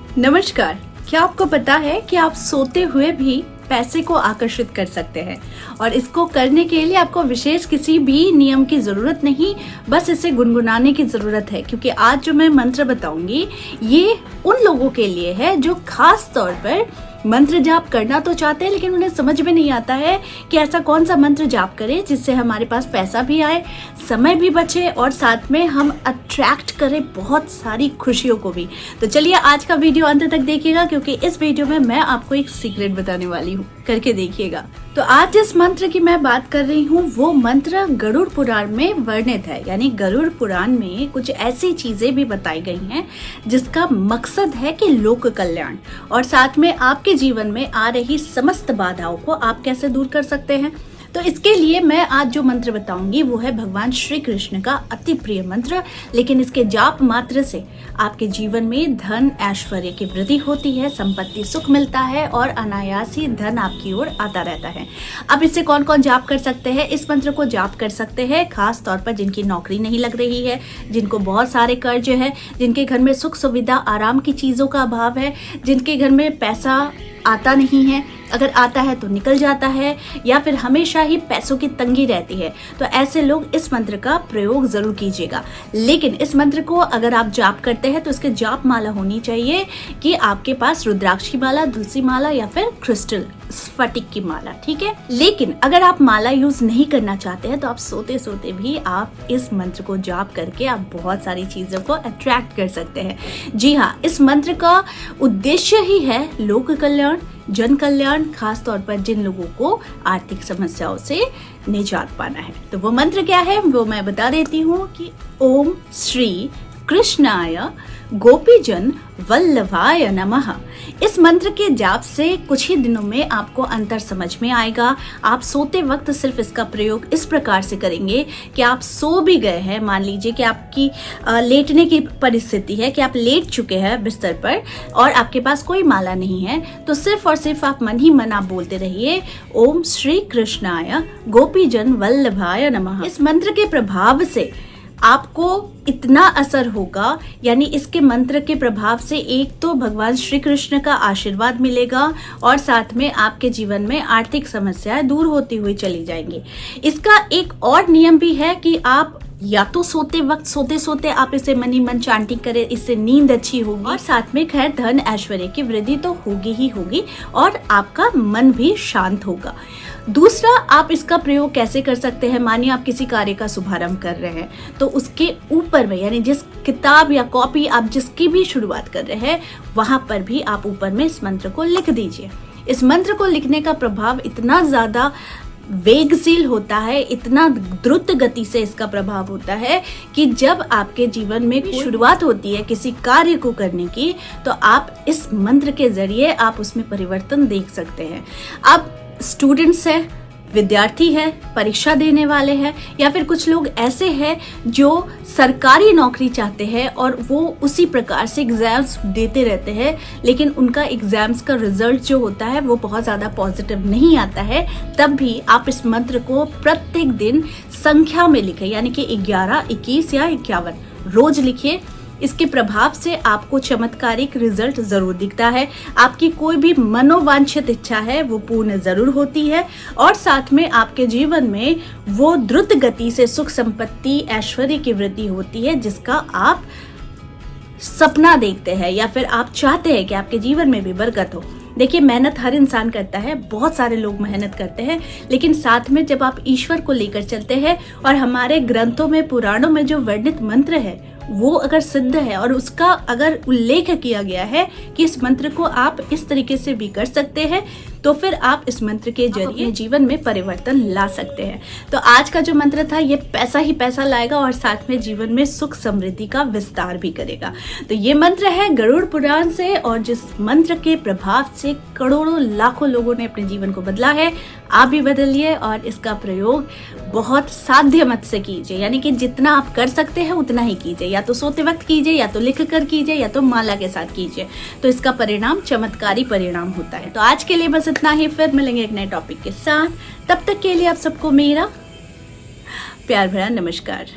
नमस्कार। क्या आपको पता है कि आप सोते हुए भी पैसे को आकर्षित कर सकते हैं और इसको करने के लिए आपको विशेष किसी भी नियम की जरूरत नहीं, बस इसे गुनगुनाने की जरूरत है। क्योंकि आज जो मैं मंत्र बताऊंगी ये उन लोगों के लिए है जो खास तौर पर मंत्र जाप करना तो चाहते हैं लेकिन उन्हें समझ में नहीं आता है कि ऐसा कौन सा मंत्र जाप करें जिससे हमारे पास पैसा भी आए, समय भी बचे और साथ में हम अट्रैक्ट करें बहुत सारी खुशियों को भी। तो चलिए आज का वीडियो अंत तक देखिएगा क्योंकि इस वीडियो में मैं आपको एक सीक्रेट बताने वाली हूँ, करके देखिएगा। तो आज जिस मंत्र की मैं बात कर रही हूँ वो मंत्र गरुड़ पुराण में वर्णित है। यानी गरुड़ पुराण में कुछ ऐसी चीजें भी बताई गई हैं जिसका मकसद है कि लोक कल्याण और साथ में आपके जीवन में आ रही समस्त बाधाओं को आप कैसे दूर कर सकते हैं। तो इसके लिए मैं आज जो मंत्र बताऊंगी वो है भगवान श्री कृष्ण का अति प्रिय मंत्र, लेकिन इसके जाप मात्र से आपके जीवन में धन ऐश्वर्य की वृद्धि होती है, संपत्ति सुख मिलता है और अनायास ही धन आपकी ओर आता रहता है। अब इससे कौन कौन जाप कर सकते हैं? इस मंत्र को जाप कर सकते हैं खास तौर पर जिनकी नौकरी नहीं लग रही है, जिनको बहुत सारे कर्ज है, जिनके घर में सुख सुविधा आराम की चीजों का अभाव है, जिनके घर में पैसा आता नहीं है, अगर आता है तो निकल जाता है या फिर हमेशा ही पैसों की तंगी रहती है। तो ऐसे लोग इस मंत्र का प्रयोग जरूर कीजिएगा। लेकिन इस मंत्र को अगर आप जाप करते हैं तो इसके जाप माला होनी चाहिए कि आपके पास रुद्राक्ष की माला, तुलसी माला या फिर क्रिस्टल स्फटिक की माला, ठीक है। लेकिन अगर आप माला यूज नहीं करना चाहते हैं तो आप सोते सोते भी आप इस मंत्र को जाप करके आप बहुत सारी चीजों को अट्रैक्ट कर सकते हैं। जी हाँ, इस मंत्र का उद्देश्य ही है लोक कल्याण, जन कल्याण, खास तौर पर जिन लोगों को आर्थिक समस्याओं से निजात पाना है। तो वो मंत्र क्या है वो मैं बता देती हूँ कि ओम श्री कृष्णाय गोपीजन वल्लभाय नमः। इस मंत्र के जाप से कुछ ही दिनों में आपको अंतर समझ में आएगा। आप सोते वक्त सिर्फ इसका प्रयोग इस प्रकार से करेंगे कि आप सो भी गए हैं, मान लीजिए कि आपकी लेटने की परिस्थिति है कि आप लेट चुके हैं बिस्तर पर और आपके पास कोई माला नहीं है, तो सिर्फ और सिर्फ आप मन ही मन आप बोलते रहिए ओम श्री कृष्णाय गोपीजन वल्लभाय नमः। इस मंत्र के प्रभाव से आपको इतना असर होगा, यानी इसके मंत्र के प्रभाव से एक तो भगवान श्री कृष्ण का आशीर्वाद मिलेगा और साथ में आपके जीवन में आर्थिक समस्याएं दूर होती हुई चली जाएंगी। इसका एक और नियम भी है कि आप या तो सोते वक्त सोते सोते आप इसे मन ही मन चांटिंग करें, इससे नींद अच्छी होगी और साथ में खैर धन ऐश्वर्य की वृद्धि तो होगी ही होगी और आपका मन भी शांत होगा। दूसरा, आप इसका प्रयोग कैसे कर सकते हैं? मानिए आप किसी कार्य का शुभारंभ कर रहे हैं तो उसके ऊपर में, यानी जिस किताब या कॉपी आप जिसकी भी शुरुआत कर रहे हैं वहां पर भी आप ऊपर में इस मंत्र को लिख दीजिए। इस मंत्र को लिखने का प्रभाव इतना ज्यादा वेगशील होता है, इतना द्रुत गति से इसका प्रभाव होता है कि जब आपके जीवन में शुरुआत होती है किसी कार्य को करने की तो आप इस मंत्र के जरिए आप उसमें परिवर्तन देख सकते हैं। अब स्टूडेंट्स है, विद्यार्थी है, परीक्षा देने वाले हैं या फिर कुछ लोग ऐसे हैं जो सरकारी नौकरी चाहते हैं और वो उसी प्रकार से एग्जाम्स देते रहते हैं लेकिन उनका एग्जाम्स का रिजल्ट जो होता है वो बहुत ज़्यादा पॉजिटिव नहीं आता है, तब भी आप इस मंत्र को प्रत्येक दिन संख्या में लिखें, यानी कि 11, 21 या 51 रोज लिखिए। इसके प्रभाव से आपको चमत्कारिक रिजल्ट जरूर दिखता है। आपकी कोई भी मनोवांछित इच्छा है वो पूर्ण जरूर होती है और साथ में आपके जीवन में वो द्रुत गति से सुख संपत्ति ऐश्वर्य की वृद्धि होती है जिसका आप सपना देखते हैं या फिर आप चाहते हैं कि आपके जीवन में भी बरकत हो। देखिए, मेहनत हर इंसान करता है, बहुत सारे लोग मेहनत करते हैं, लेकिन साथ में जब आप ईश्वर को लेकर चलते हैं और हमारे ग्रंथों में पुराणों में जो वर्णित मंत्र है वो अगर सिद्ध है और उसका अगर उल्लेख किया गया है कि इस मंत्र को आप इस तरीके से भी कर सकते हैं तो फिर आप इस मंत्र के जरिए जीवन में परिवर्तन ला सकते हैं। तो आज का जो मंत्र था ये पैसा ही पैसा लाएगा और साथ में जीवन में सुख समृद्धि का विस्तार भी करेगा। तो ये मंत्र है गरुड़ पुराण से और जिस मंत्र के प्रभाव से करोड़ों लाखों लोगों ने अपने जीवन को बदला है, आप भी बदलिए और इसका प्रयोग बहुत साध्य मत से कीजिए, यानी कि जितना आप कर सकते हैं उतना ही कीजिए। या तो सोते वक्त कीजिए, या तो लिख कर कीजिए, या तो माला के साथ कीजिए, तो इसका परिणाम चमत्कारी परिणाम होता है। तो आज के लिए बस इतना ही, फिर मिलेंगे एक नए टॉपिक के साथ। तब तक के लिए आप सबको मेरा प्यार भरा नमस्कार।